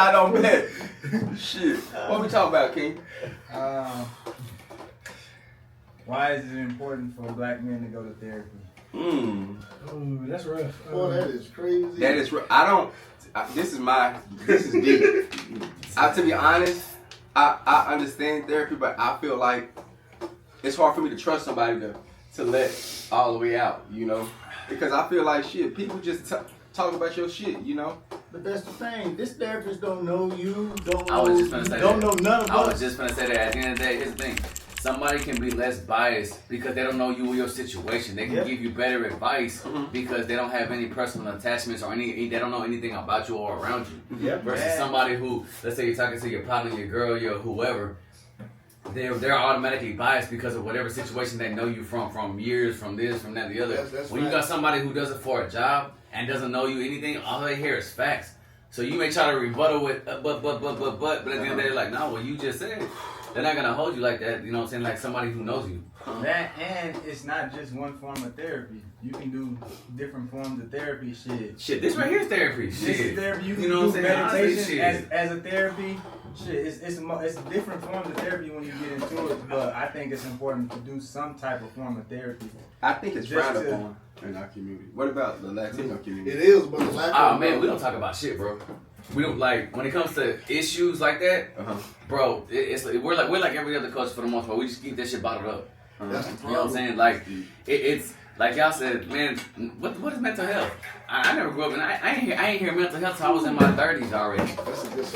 I don't bet. Shit. What we talking about, King? Why is it important for black men to go to therapy? Ooh, that's rough. Boy, that is crazy. That is rough. I don't. This is deep. To be honest, I understand therapy, but I feel like it's hard for me to trust somebody to let all the way out, you know? Because I feel like shit, people just talk about your shit, you know? But that's the thing. This therapist don't know you. Don't I was just gonna say know that. none of us. I was just gonna say that. At the end of the day, here's the thing. Somebody can be less biased because they don't know you or your situation. They can give you better advice because they don't have any personal attachments or they don't know anything about you or around you. Versus somebody who, let's say you're talking to your partner, your girl, your whoever, they're automatically biased because of whatever situation they know you from years, from this, from that, the other. That's when you got somebody who does it for a job and doesn't know you anything, all they hear is facts. So you may try to rebuttal with but at the end of the day, they're like, no, what you just said. They're not gonna hold you like that, you know what I'm saying? Like somebody who knows you. That, and it's not just one form of therapy. You can do different forms of therapy. Shit, this right here is therapy. This is therapy. You can know what do I'm saying? meditation as a therapy. Shit, it's different forms of therapy when you get into it. But I think it's important to do some type of form of therapy. I think it's frowned upon in our community. What about the Latino community? It is, but the Latino. Oh man, we don't talk about shit, bro. We don't like when it comes to issues like that, bro. We're like every other culture for the most part. We just keep that shit bottled up. That's the You know what I'm saying? Like it's like y'all said, man. What is mental health? I never grew up, and I ain't hear mental health till I was in my 30s already.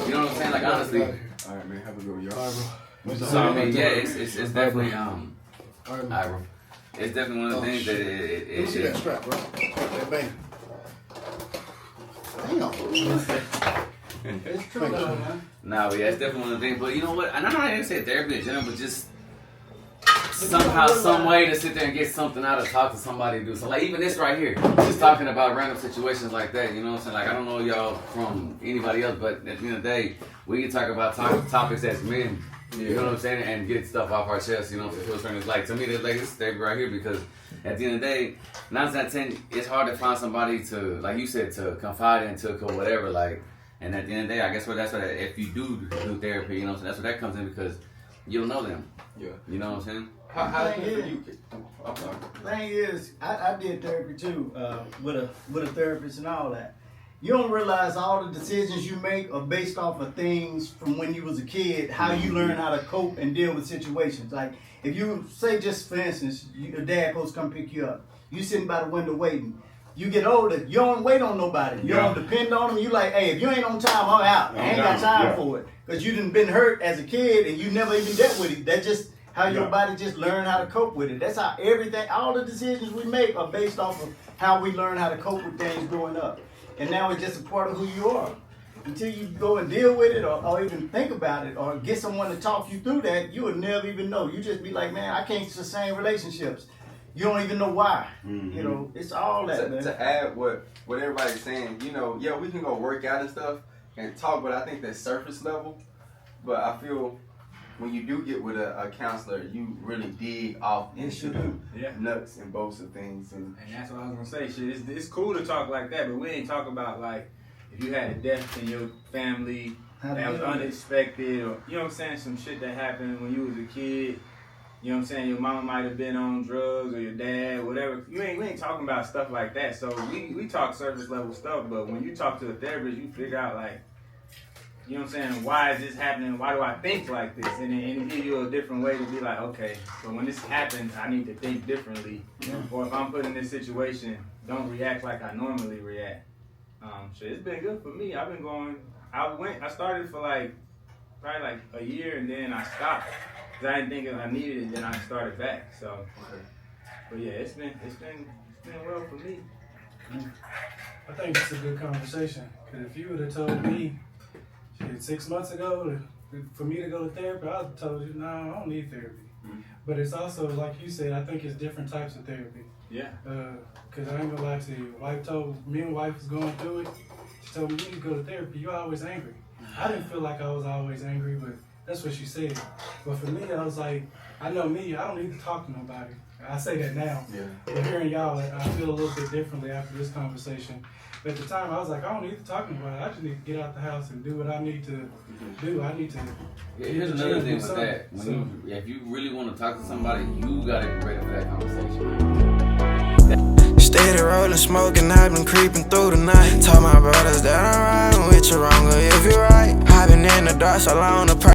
You know what I'm saying? Like honestly. All right, man. Have a good one, y'all. So I mean, yeah, it's definitely bro. It's definitely one of the things that Let me see that strap, bro. That bang. Damn. It's true though, man. Nah, but yeah, it's definitely one of the things. But you know what? And I'm not even saying therapy in general, but just somehow, some way to sit there and get something out of talk to somebody to do. So like even this right here, just talking about random situations like that. You know what I'm saying? Like I don't know y'all from anybody else, but at the end of the day, we can talk about topics as men. You know what I'm saying? And get stuff off our chest, you know, to feel certain. It's like, to me, that's like, this therapy right here because at the end of the day, 9 times out of 10, it's hard to find somebody to, like you said, to confide into or whatever, like, and at the end of the day, I guess that's what, if you do therapy, you know what I'm saying, that's where that comes in because you don't know them. Yeah. You know what I'm saying? How is it for you? I'm sorry. Thing is, I did therapy too, with a therapist and all that. You don't realize all the decisions you make are based off of things from when you was a kid, how you learn how to cope and deal with situations. Like, if you, say just for instance, your dad supposed to come pick you up. You sitting by the window waiting. You get older, you don't wait on nobody. You don't depend on them. You like, hey, if you ain't on time, I'm out. I ain't got time for it. Because you done been hurt as a kid and you never even dealt with it. That's just how your body just learned how to cope with it. That's how everything, all the decisions we make are based off of how we learn how to cope with things growing up. And now it's just a part of who you are. Until you go and deal with it or even think about it or get someone to talk you through that, you would never even know. You just be like, man, I can't sustain relationships. You don't even know why. You know, it's all that, man. To add what everybody's saying, you know, yeah, we can go work out and stuff and talk, but I think that's surface level. But I feel when you do get with a counselor, you really dig off into the nuts and bolts of things. And that's what I was gonna say. Shit, it's cool to talk like that, but we ain't talk about like if you had a death in your family that was unexpected, or you know what I'm saying, some shit that happened when you was a kid. You know what I'm saying? Your mama might have been on drugs or your dad, whatever. We ain't talking about stuff like that. So we talk surface level stuff, but when you talk to a therapist, you figure out like, you know what I'm saying, why is this happening? Why do I think like this? And it give you a different way to be like, okay, so when this happens, I need to think differently. Or if I'm put in this situation, don't react like I normally react. Shit, it's been good for me. I've been going, I started for probably like a year and then I stopped. Cause I didn't think I needed it, then I started back. So, but yeah, it's been well for me. I think it's a good conversation. Cause if you would have told me, shit, 6 months ago, for me to go to therapy, I would have told you, no, I don't need therapy. But it's also, like you said, I think it's different types of therapy. Yeah. Cause I ain't gonna lie to you. Wife told me and wife was going through it. She told me, you need to go to therapy. You're always angry. I didn't feel like I was always angry, but that's what she said. But for me, I was like, I know me, I don't need to talk to nobody. I say that now. Yeah. But hearing y'all, I feel a little bit differently after this conversation. But at the time, I was like, I don't need to talk about it. I just need to get out the house and do what I need to do. I need to. Yeah, here's another thing with that. When if you really want to talk to somebody, you gotta be ready for that conversation. Steady rolling, smoking, I've been creeping through the night. Told my brothers that I'm riding with you wrong, or if you're right. I've been in the dark so long, the